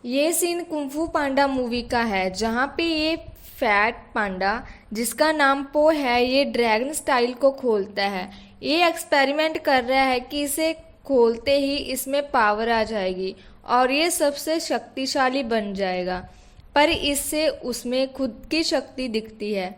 ये scene kung fu पांडा movie का है जहाँ पे ये फैट पांडा जिसका नाम पो है ये ड्रैगन स्टाइल को खोलता है। ये एक्सपेरिमेंट कर रहा है कि इसे खोलते ही इसमें पावर आ जाएगी और ये सबसे शक्तिशाली बन जाएगा, पर इससे उसमें खुद की शक्ति दिखती है।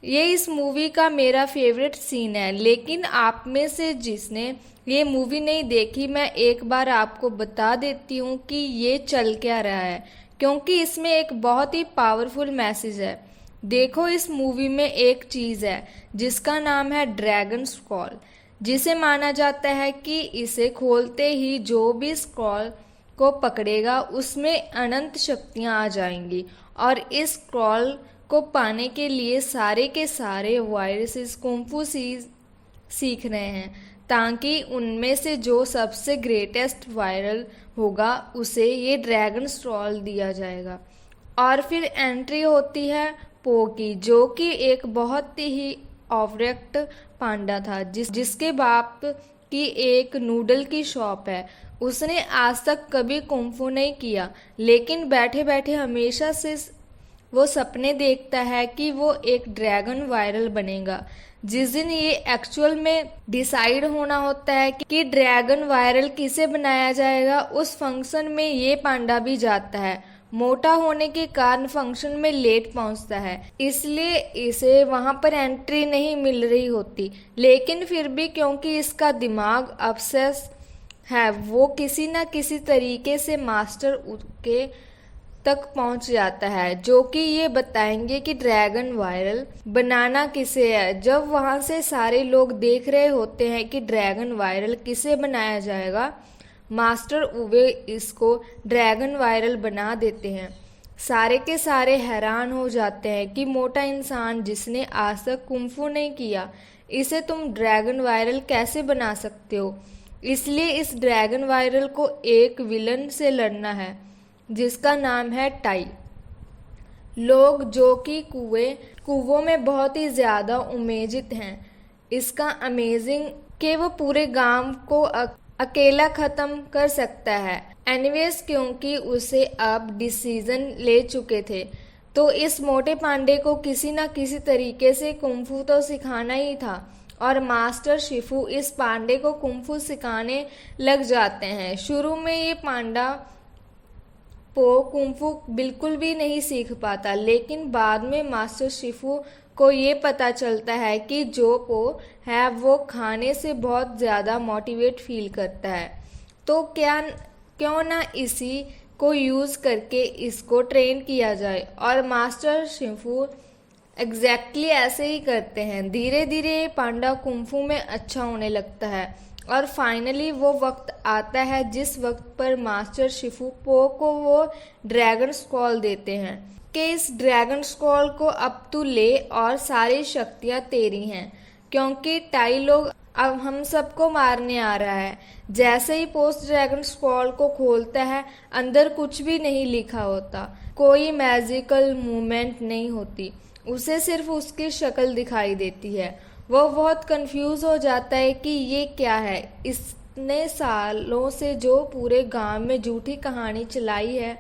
ये इस मूवी का मेरा फेवरेट सीन है, लेकिन आप में से जिसने ये मूवी नहीं देखी, मैं एक बार आपको बता देती हूँ कि ये चल क्या रहा है, क्योंकि इसमें एक बहुत ही पावरफुल मैसेज है। देखो, इस मूवी में एक चीज़ है जिसका नाम है ड्रैगन स्क्रॉल, जिसे माना जाता है कि इसे खोलते ही जो भी स्क्रॉल को पकड़ेगा उसमें अनंत शक्तियाँ आ जाएंगी और इस स्क्रॉल को पाने के लिए सारे के सारे वायरसेस कुंफू सीख रहे हैं, ताकि उनमें से जो सबसे ग्रेटेस्ट वायरल होगा उसे ये ड्रैगन स्क्रॉल दिया जाएगा। और फिर एंट्री होती है पो की, जो कि एक बहुत ही ऑब्जेक्ट पांडा था जिसके बाप की एक नूडल की शॉप है। उसने आज तक कभी कुंफू नहीं किया, लेकिन बैठे बैठे हमेशा से वो सपने देखता है कि वो एक ड्रैगन वायरल बनेगा। जिस दिन ये एक्चुअल में डिसाइड होना होता है कि ड्रैगन वायरल किसे बनाया जाएगा, उस फंक्शन में ये पांडा भी जाता है। मोटा होने के कारण फंक्शन में लेट पहुंचता है, इसलिए इसे वहां पर एंट्री नहीं मिल रही होती, लेकिन फिर भी क्योंकि इसका दिमाग ऑब्सेस है, वो किसी न किसी तरीके से मास्टर के तक पहुंच जाता है, जो कि ये बताएंगे कि ड्रैगन वायरल बनाना किसे है। जब वहां से सारे लोग देख रहे होते हैं कि ड्रैगन वायरल किसे बनाया जाएगा, मास्टर उवे इसको ड्रैगन वायरल बना देते हैं। सारे के सारे हैरान हो जाते हैं कि मोटा इंसान जिसने आज तक कुंफू नहीं किया, इसे तुम ड्रैगन वायरल कैसे बना सकते हो। इसलिए इस ड्रैगन वायरल को एक विलन से लड़ना है जिसका नाम है टाई। लोग जो कि कुओं में बहुत ही ज्यादा उमेजित हैं इसका अमेजिंग कि वो पूरे गांव को अकेला खत्म कर सकता है। एनीवेज, क्योंकि उसे अब डिसीजन ले चुके थे, तो इस मोटे पांडे को किसी न किसी तरीके से कुंफू तो सिखाना ही था और मास्टर शिफू इस पांडे को कुंफू सिखाने लग जाते हैं। शुरू में ये पांडा पो कुंफू बिल्कुल भी नहीं सीख पाता, लेकिन बाद में मास्टर शिफू को ये पता चलता है कि जो पो है वो खाने से बहुत ज़्यादा मोटिवेट फील करता है, तो क्यों ना इसी को यूज़ करके इसको ट्रेन किया जाए। और मास्टर शिफू एग्जैक्टली ऐसे ही करते हैं। धीरे धीरे ये पांडा कुंफू में अच्छा होने लगता है और फाइनली वो वक्त आता है जिस वक्त पर मास्टर शिफू पो को वो ड्रैगन स्क्रॉल देते हैं कि इस ड्रैगन स्क्रॉल को अब तू ले और सारी शक्तियां तेरी हैं, क्योंकि टाई लोग अब हम सबको मारने आ रहा है। जैसे ही पोस्ट ड्रैगन स्क्रॉल को खोलता है, अंदर कुछ भी नहीं लिखा होता, कोई मैजिकल मूवमेंट नहीं होती, उसे सिर्फ उसकी शक्ल दिखाई देती है। वो बहुत कंफ्यूज हो जाता है कि ये क्या है। इसने सालों से जो पूरे गांव में झूठी कहानी चलाई है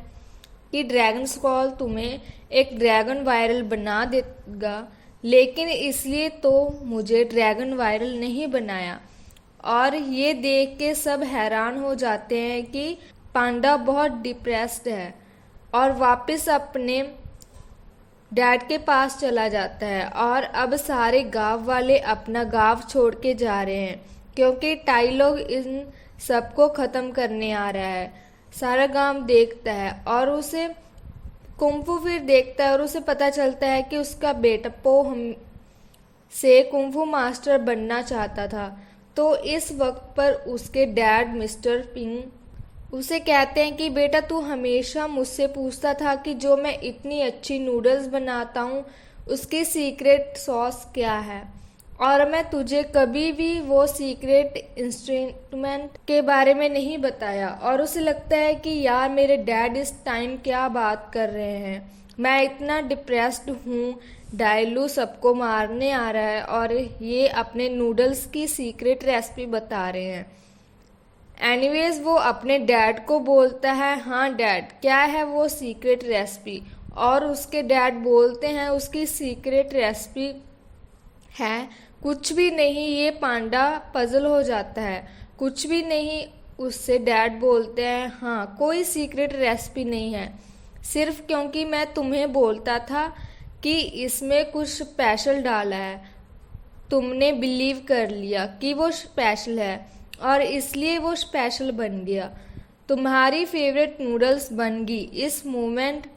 कि ड्रैगन स्क्रॉल तुम्हें एक ड्रैगन वायरल बना देगा, लेकिन इसलिए तो मुझे ड्रैगन वायरल नहीं बनाया। और ये देख के सब हैरान हो जाते हैं कि पांडा बहुत डिप्रेस्ड है और वापस अपने डैड के पास चला जाता है। और अब सारे गांव वाले अपना गांव छोड़ के जा रहे हैं, क्योंकि टाई लोग इन सबको खत्म करने आ रहा है। सारा गांव देखता है और उसे कुंफू फिर देखता है और उसे पता चलता है कि उसका बेटा पो हम से कुंफू मास्टर बनना चाहता था। तो इस वक्त पर उसके डैड मिस्टर पिंग उसे कहते हैं कि बेटा, तू हमेशा मुझसे पूछता था कि जो मैं इतनी अच्छी नूडल्स बनाता हूँ उसकी सीक्रेट सॉस क्या है, और मैं तुझे कभी भी वो सीक्रेट इंस्ट्रूमेंट के बारे में नहीं बताया। और उसे लगता है कि यार मेरे डैड इस टाइम क्या बात कर रहे हैं, मैं इतना डिप्रेस्ड हूँ, डायलू सबको मारने आ रहा है और ये अपने नूडल्स की सीक्रेट रेसिपी बता रहे हैं। एनीवेज वो अपने डैड को बोलता है, हाँ डैड क्या है वो सीक्रेट रेसिपी, और उसके डैड बोलते हैं उसकी सीक्रेट रेसिपी है कुछ भी नहीं। ये पांडा पजल हो जाता है, कुछ भी नहीं। उससे डैड बोलते हैं, हाँ कोई सीक्रेट रेसिपी नहीं है, सिर्फ क्योंकि मैं तुम्हें बोलता था कि इसमें कुछ स्पेशल डाला है, तुमने बिलीव कर लिया कि वो स्पेशल है और इसलिए वो स्पेशल बन गया, तुम्हारी फेवरेट नूडल्स बन गई। इस मोमेंट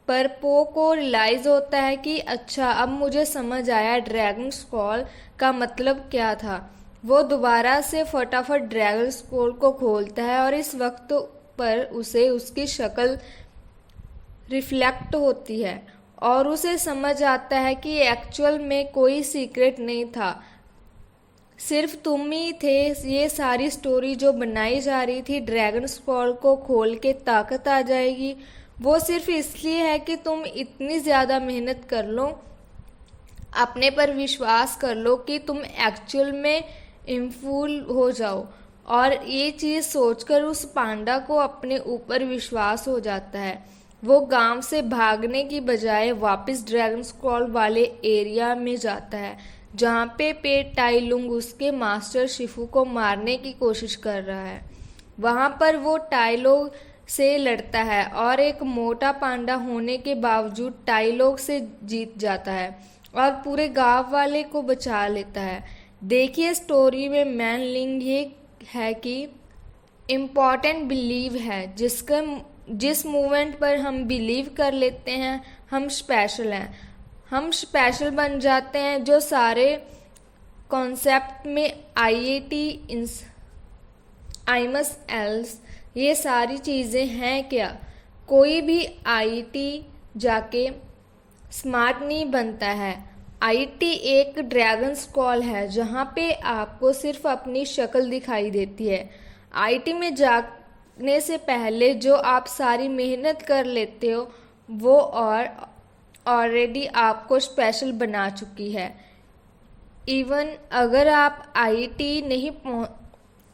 पर पो को रियलाइज होता है कि अच्छा अब मुझे समझ आया ड्रैगन स्क्रॉल का मतलब क्या था। वो दोबारा से फटाफट ड्रैगन स्क्रॉल को खोलता है और इस वक्त पर उसे उसकी शक्ल रिफ्लेक्ट होती है और उसे समझ आता है कि एक्चुअल में कोई सीक्रेट नहीं था, सिर्फ तुम ही थे। ये सारी स्टोरी जो बनाई जा रही थी ड्रैगन स्क्रॉल को खोल के ताकत आ जाएगी, वो सिर्फ इसलिए है कि तुम इतनी ज़्यादा मेहनत कर लो, अपने पर विश्वास कर लो कि तुम एक्चुअल में इम्फूल हो जाओ। और ये चीज़ सोचकर उस पांडा को अपने ऊपर विश्वास हो जाता है। वो गांव से भागने की बजाय वापस ड्रैगन स्क्रॉल वाले एरिया में जाता है जहाँ पे टाइलुंग उसके मास्टर शिफू को मारने की कोशिश कर रहा है। वहाँ पर वो टाइलोग से लड़ता है और एक मोटा पांडा होने के बावजूद टाइलोग से जीत जाता है और पूरे गांव वाले को बचा लेता है। देखिए स्टोरी में मेन लिंक ये है कि इम्पॉर्टेंट बिलीव है, जिस मूवमेंट पर हम बिलीव कर लेते हैं हम स्पेशल हैं, हम स्पेशल बन जाते हैं। जो सारे कॉन्सेप्ट में आईआईटी आईमस एल्स ये सारी चीज़ें हैं क्या, कोई भी आईआईटी जाके स्मार्ट नहीं बनता है। आईआईटी एक ड्रैगन स्क्रॉल है जहाँ पे आपको सिर्फ अपनी शक्ल दिखाई देती है। आईआईटी में जाने से पहले जो आप सारी मेहनत कर लेते हो वो और ऑलरेडी आपको स्पेशल बना चुकी है। इवन अगर आप आईआईटी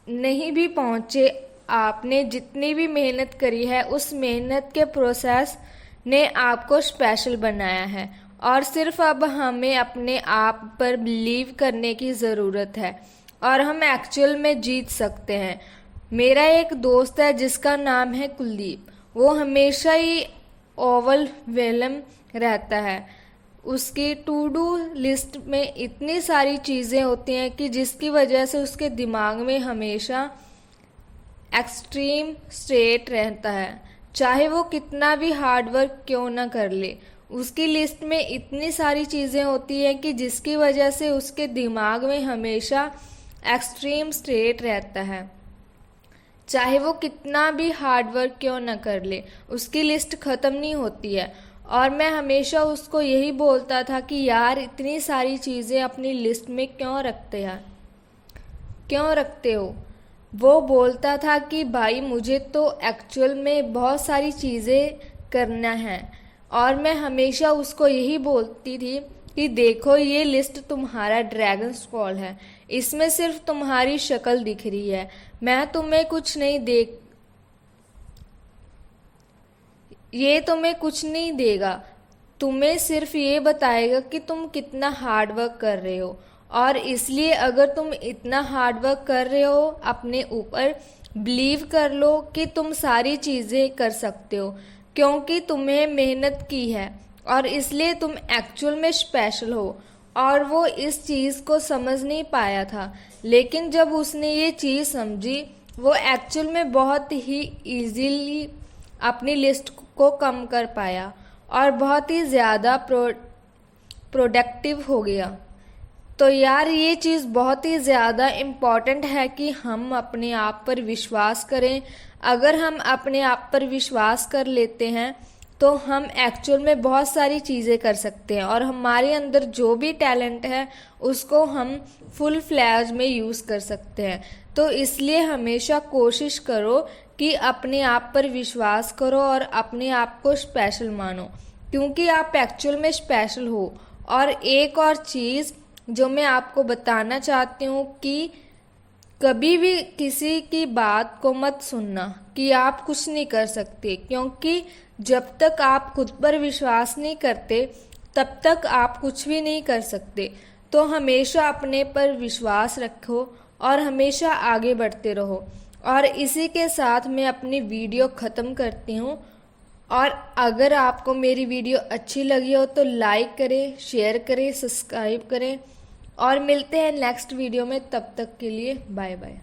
नहीं भी पहुँचे, आपने जितनी भी मेहनत करी है उस मेहनत के प्रोसेस ने आपको स्पेशल बनाया है और सिर्फ अब हमें अपने आप पर बिलीव करने की ज़रूरत है और हम एक्चुअल में जीत सकते हैं। मेरा एक दोस्त है जिसका नाम है कुलदीप, वो हमेशा ही ओवरवेलम रहता है। उसकी टू डू लिस्ट में इतनी सारी चीज़ें होती हैं कि जिसकी वजह से उसके दिमाग में हमेशा एक्सट्रीम स्टेट रहता है, चाहे वो कितना भी हार्ड वर्क क्यों ना कर ले। उसकी लिस्ट में इतनी सारी चीज़ें होती हैं कि जिसकी वजह से उसके दिमाग में हमेशा एक्सट्रीम स्टेट रहता है, चाहे वो कितना भी हार्ड वर्क क्यों ना कर ले, उसकी लिस्ट ख़त्म नहीं होती है। और मैं हमेशा उसको यही बोलता था कि यार इतनी सारी चीज़ें अपनी लिस्ट में क्यों रखते हो। वो बोलता था कि भाई मुझे तो एक्चुअल में बहुत सारी चीज़ें करना है, और मैं हमेशा उसको यही बोलती थी कि देखो ये लिस्ट तुम्हारा ड्रैगन स्क्रॉल है, इसमें सिर्फ तुम्हारी शक्ल दिख रही है, मैं तुम्हें कुछ नहीं ये तुम्हें कुछ नहीं देगा, तुम्हें सिर्फ ये बताएगा कि तुम कितना हार्ड वर्क कर रहे हो। और इसलिए अगर तुम इतना हार्ड वर्क कर रहे हो अपने ऊपर बिलीव कर लो कि तुम सारी चीज़ें कर सकते हो, क्योंकि तुम्हें मेहनत की है और इसलिए तुम एक्चुअल में स्पेशल हो। और वो इस चीज़ को समझ नहीं पाया था, लेकिन जब उसने ये चीज़ समझी वो एक्चुअल में बहुत ही इजीली अपनी लिस्ट को कम कर पाया और बहुत ही ज़्यादा प्रोडक्टिव हो गया। तो यार ये चीज़ बहुत ही ज़्यादा इम्पॉर्टेंट है कि हम अपने आप पर विश्वास करें। अगर हम अपने आप पर विश्वास कर लेते हैं तो हम एक्चुअल में बहुत सारी चीज़ें कर सकते हैं और हमारे अंदर जो भी टैलेंट है उसको हम फुल फ्लैज में यूज़ कर सकते हैं। तो इसलिए हमेशा कोशिश करो कि अपने आप पर विश्वास करो और अपने आप को स्पेशल मानो, क्योंकि आप एक्चुअल में स्पेशल हो। और एक और चीज़ जो मैं आपको बताना चाहती हूँ कि कभी भी किसी की बात को मत सुनना कि आप कुछ नहीं कर सकते, क्योंकि जब तक आप खुद पर विश्वास नहीं करते तब तक आप कुछ भी नहीं कर सकते। तो हमेशा अपने पर विश्वास रखो और हमेशा आगे बढ़ते रहो। और इसी के साथ मैं अपनी वीडियो ख़त्म करती हूँ। और अगर आपको मेरी वीडियो अच्छी लगी हो तो लाइक करें, शेयर करें, सब्सक्राइब करें और मिलते हैं नेक्स्ट वीडियो में। तब तक के लिए बाय बाय।